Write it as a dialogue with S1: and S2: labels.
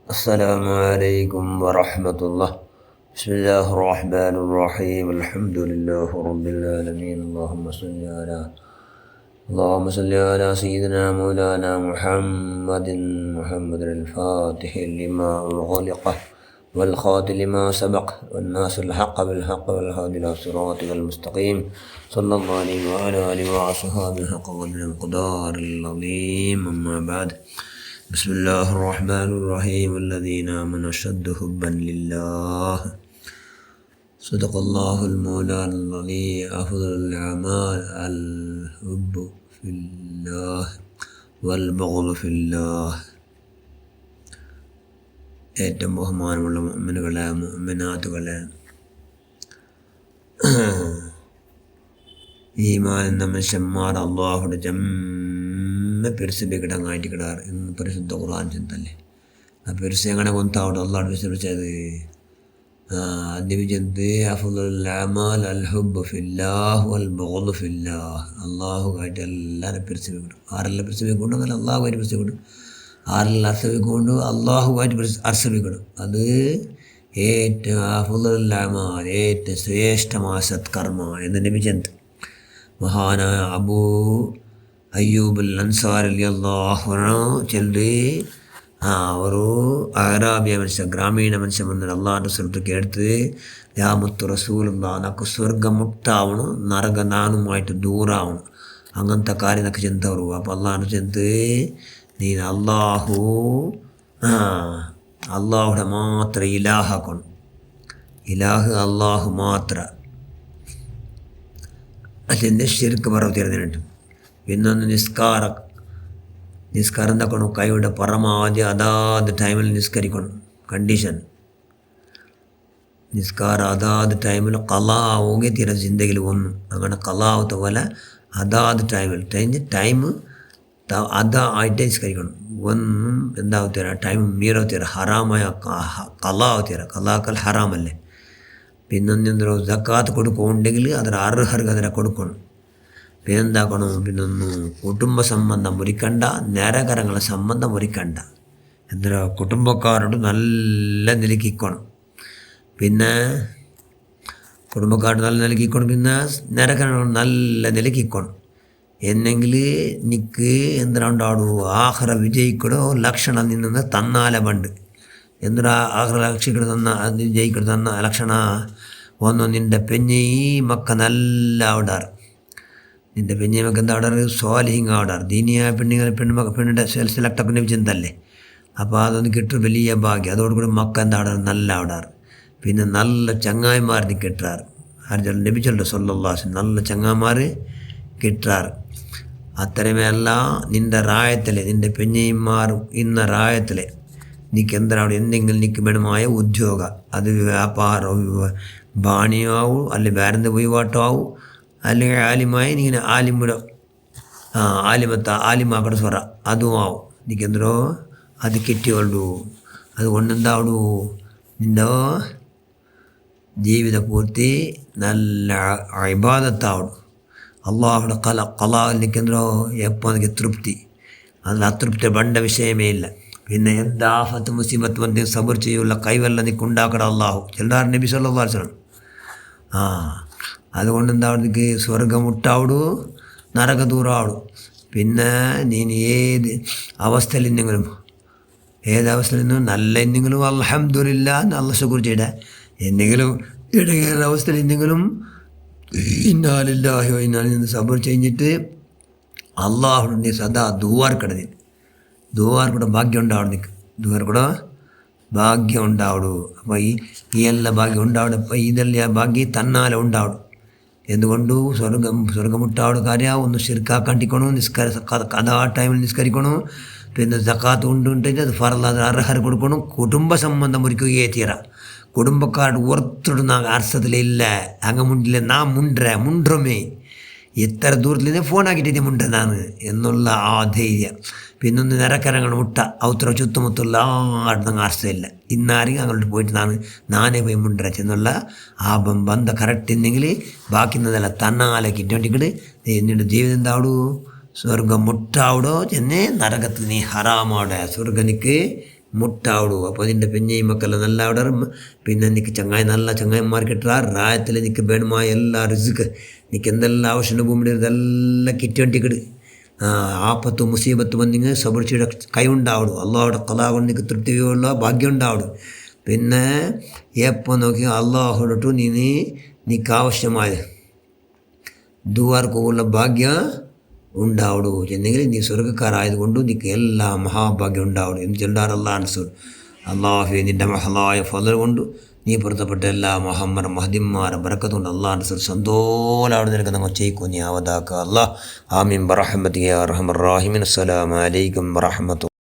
S1: السلام عليكم ورحمة الله. بسم الله الرحمن الرحيم. الحمد لله رب العالمين. اللهم صل على سيدنا مولانا محمد الفاتح لما أغلق والخاتم لما سبق والناصر الحق بالحق والهادي إلى صراطك المستقيم صلى الله عليه وعلى آله وصحبه الحق والمقدار العظيم. أما بعد، بسم الله الرحمن الرحيم. الذين آمنوا أشد حبا لله. صدق الله المولانا العلي. أفضل الأعمال الحب في الله والبغض في الله. ഏറ്റവും ബഹുമാനമുള്ള മുഅ്മിനുകളെ, മുഅ്മിനാത്തുകളെ, ഈമാൻ എന്ന മനുഷ്യന്മാർ അള്ളാഹുടെ ജമ്മ പെരുസിബിക്കിടങ്ങായിട്ട് കിടാറ് എന്ന് പരിശുദ്ധ ഖുർആൻ ചെന്തല്ലേ. ആ പെരുസ് എങ്ങനെ കൊന്താവട്ടെ അള്ളാഹു വിശ്വസിച്ചത് അതിവിജന്ത് അഫ്ളലുൽ അഅമാൽ അൽ ഹുബ്ബു ഫില്ലാഹ് വൽ ബഗ്ദു ഫില്ലാഹ്. അള്ളാഹുവായിട്ട് എല്ലാവരും പെരുസിബിക്കിടും. ആരെല്ലാം പെരുസിബിക്കൊണ്ട് അങ്ങനെ അള്ളാഹുവായിട്ട് പെരുസിബിക്കിടും. ആരെല്ലാം അർസവിക്കൊണ്ട് അള്ളാഹുവായിട്ട് അർസവിക്കിടും. അത് ഏറ്റവും അഫ്ളലുൽ അഅമാൽ, ഏറ്റവും ശ്രേഷ്ഠമായ സത്കർമ്മ എന്ന് നബി ചന്ത്. മഹാനായ അബൂ അയ്യൂബ് അൽ അൻസാരി റളിയല്ലാഹു അൻഹു ചൊല്ലി, ಅವರು ಅರಾಬಿಯ ಮನುಷ್ಯ, ಗ್ರಾಮೀಣ ಮನುಷ್ಯ ಬಂದರೆ ಅಲ್ಲಾಹ್ ರಸೂಲ್ ಕೇಳ್ತದೆ, ಯಾ ಮುತ್ತು ರಸೂಲುಲ್ಲಾಹ್, నాకు స్వర్గ ముట్టావును, నరక నానుమాയിട്ട് దూరావును, അങ്ങനത്ത കാര്യം నాకు ചെന്തവරු. അപ്പോൾ അള്ളാഹ് ചെന്ത്, നീ അള്ളാഹുടെ മാത്രം ഇലാഹാക്കണം. ഇലാഹ് അള്ളാഹു മാത്ര. അതിൻ്റെ ശിർക്ക് പറത്തിരുന്നിട്ട്. പിന്നൊന്ന് നിസ്കാരം തക്കണം. കൈയുടെ പരമാവധി അതാത് ടൈമിൽ നിസ്കരിക്കണം. കണ്ടീഷൻ നിസ്കാരം അതാത് ടൈമിൽ കലാവുകെ തീര ജിന്ദഗിൽ ഒന്നും അങ്ങനെ കലാവത്ത പോലെ അതാത് ടൈം അതായിട്ട് നിസ്കരിക്കണം. ഒന്നും എന്താവത്തീര ടൈം മീറവത്തീര ഹറാമായ കലാവത്തീര. കലാക്കൽ ഹറാമല്ലേ. പിന്നൊന്നെന്തോ സക്കാത്ത് കൊടുക്കുന്നുണ്ടെങ്കിൽ ಅದರ ಅರ್ಹರಿಗೆ ಅದರ കൊടുക്കണം. പിന്നെന്താക്കണം, പിന്നൊന്നും കുടുംബ സംബന്ധം മുറിക്കണ്ട, നേരകരങ്ങളെ സംബന്ധം മുറിക്കണ്ട. എന്താ കുടുംബക്കാരോട് നല്ല നിലക്കിക്കണം. പിന്നെ കുടുംബക്കാരോട് നല്ല നിലക്കിക്കണം. പിന്നെ നേരകരങ്ങളോട് നല്ല നിലക്കിക്കണം. എന്നെങ്കിൽ നിക്ക് എന്തിനാണ്ടാടു ആഹ്റ വിജയിക്കടോ ലക്ഷണം നിന്ന് തന്നാലെ പണ്ട്. എന്തിനാ ആഹ്റ ലക്ഷിക്കട വിജയിക്കട തന്ന ലക്ഷണ ഒന്ന്, നിൻ്റെ പെഞ്ഞി മക്ക നല്ല ആവിടാറ്. നിൻ്റെ പെഞ്ഞിമക്ക് എന്താ ഓർഡർ? സ്വാലിഹിങ് ഓർഡർ. ദീനിയായ പെണ്ണിൻ്റെ സെലക്ടൊക്കെ ലഭിച്ചെന്തല്ലേ. അപ്പോൾ അതൊന്ന് കിട്ടും, വലിയ ഭാഗ്യം. അതോടുകൂടി മക്ക എന്താ ഓർഡർ? നല്ല ഓർഡർ. പിന്നെ നല്ല ചങ്ങായിമാർ കിട്ടാറ്. ആര് ലഭിച്ചല്ലോ സല്ലല്ലാഹു അലൈഹി വസല്ലം, നല്ല ചങ്ങായിമാർ കിട്ടാറ്. അത്രയുമല്ല നിൻ്റെ റായത്തിൽ, നിൻ്റെ പെഞ്ഞിമാർ ഇന്ന റായത്തിൽ നിനക്ക് എന്തിനാണ് എന്തെങ്കിലും നിനക്ക് വേണമായ ഉദ്യോഗ, അത് വ്യാപാരം ബാണിയോ ആവും, അല്ലെങ്കിൽ വേറെ വഴിപാട്ടോ ആവും, അല്ലെങ്കിൽ ആലിമായി ഇങ്ങനെ ആലിമുടെ ആലിമാക്കടെ സ്വറ അതും ആവും. നിനക്കെന്തോ അത് കിട്ടിയോളൂ. അതുകൊണ്ടെന്താവൂ, നിൻ്റെ ജീവിത പൂർത്തി നല്ല ഇബാദത്താവണം. അള്ളാഹുടെ കലാ നിൽക്കെന്തോ എപ്പോൾ എനിക്ക് തൃപ്തി. അതിൽ അതൃപ്തി ബണ്ട വിഷയമേ ഇല്ല. പിന്നെ എന്താ ആഫത്ത് മുസീബത്ത് വന്ന് സബർ ചെയ്യുള്ള കൈവല്ല നിനക്ക് ഉണ്ടാക്കണം അള്ളാഹു. ചെല്ലാർ നബി സല്ലല്ലാഹു അലൈഹി വസല്ലം. അതുകൊണ്ട് എന്താ നിനക്ക് സ്വർഗം മുട്ടാവിടൂ, നരക ദൂരാവിടും. പിന്നെ നീ ഏത് അവസ്ഥയിൽ നിന്നും നല്ല എന്തെങ്കിലും അൽഹംദുലില്ലാഹ് നല്ല ശുക്ർ ചെയ്യട്ടെ. എന്തെങ്കിലും ഇടങ്ങേറുന്ന അവസ്ഥയിൽ എന്തെങ്കിലും ഇന്നാ ലില്ലാഹി വ ഇന്നാ ഇലൈഹി സബർ ചെയ്തിട്ട് അള്ളാഹുടെ നീ സദാ ദുആർക്കട. ദുആർക്കൂടെ ഭാഗ്യം ഉണ്ടാവണം. നിനക്ക് ദുആർക്കൂടെ ഭാഗ്യം ഉണ്ടാവിടൂ. അപ്പോൾ ഈ ಎಲ್ಲ ഭാഗ്യം ഉണ്ടാവണം. അപ്പോൾ ഇതെല്ലാം ഭാഗ്യം തന്നാലെ ഉണ്ടാവണം. എന്തുകൊണ്ടു സ്വർഗമുട്ടാവുടെ കാര്യം ഒന്ന് ശിർക്കാണ്ടിക്കണു. അതാ ടൈമിൽ നിസ്കരിക്കണു. പിന്നെ സക്കാത്ത് കൊണ്ടുണ്ടെങ്കിൽ അത് ഫറലാದ അർഹർ കൊടുക്കണം. കുടുംബ സംബന്ധം മുറിക്കുകയേ തീര. കുടുംബക്കാരുടെ ഓർത്തിടുന്ന അർത്ഥത്തിലില്ല. അങ്ങ് മുണ്ടില്ല, നാം മുണ്ട്രമേ എത്ര ദൂരത്തിൽ ഫോൺ ആക്കിയിട്ടേ മുണ്ട ನಾನು എന്നുള്ള ആ ധൈര്യം. പിന്നൊന്ന് നിരക്കരങ്ങൾ മുട്ട ഔത്ര ചുത്തുമുത്തുള്ള ആടുന്ന അർത്ഥമില്ല. ഇന്നാരെങ്കിലും അങ്ങോട്ട് പോയിട്ട് നാനേ പോയി മുണ്ടരച്ചെന്നുള്ള ആ ബന്ധ കറക്റ്റ് ഉണ്ടെങ്കിൽ ബാക്കിന്നതല്ല തന്നാലെ കിട്ടേണ്ടിക്കിട്ട് എന്നിട്ട് ജീവിതം എന്താവൂ, ಸ್ವರ್ಗ ಮುಟ್ಟಾವಡೋ ಚೆನ್ನೆ ನರಕತ್ತು ನೀ ಹರಾಮಾಡ ಸ್ವರ್ಗನಿಕ್ಕೆ മുട്ടാവിടൂ. അപ്പോൾ അതിൻ്റെ പെഞ്ഞയും മക്കളെല്ലാം നല്ല അവിടെ പിന്നെ നിനക്ക് നല്ല ചങ്ങായിമാർ കിട്ടുക റായത്തിൽ നിനക്ക് വേണമായ എല്ലാ റിസ്ക് നിനക്ക് എന്തെല്ലാം ആവശ്യമുണ്ട് ഭൂമിയുടെ ഇതെല്ലാം കിറ്റണ്ടിക്കിട്. ആപത്ത് മുസീബത്ത് വന്നിങ്ങ് സബർച്ചിയുടെ കൈ ഉണ്ടാവിടും. അള്ളാഹുടെ കലാ കൊണ്ട് നിനക്ക് തൃപ്തിയുള്ള ഭാഗ്യം ഉണ്ടാവിടും. പിന്നെ എപ്പോൾ നോക്കി അള്ളാഹുടൊട്ടു നിനക്ക് ആവശ്യമായ ദുവാർക്കുള്ള ഭാഗ്യം ഉണ്ടാവിടൂ എന്നെങ്കിൽ നീ സ്വർഗ്ഗക്കാരായതുകൊണ്ട് നിനക്ക് എല്ലാ മഹാഭാഗ്യം ഉണ്ടാവിടും എന്ന് ചൊല്ലാറല്ല അൻസൂർ. അള്ളാഹു നിൻ്റെ മഹലായ ഫضൽ കൊണ്ട് നീ പൊരുത്തപ്പെട്ട എല്ലാ മഹദിന്മാരെ ബറക്കത്തുകൊണ്ട് അള്ളാഹ് അൻസൂർ സന്തോഷാവിടെ നിനക്ക് നമ്മൾ ചെയ്യിക്കും നീ അവതാക്കുക. അള്ളാഹ് ആമീൻ ബറഹ്മതിക യാ അർഹമർ റഹീമീൻ. അസ്സലാമു അലൈക്കും വറഹ്മത്തുള്ളാഹി.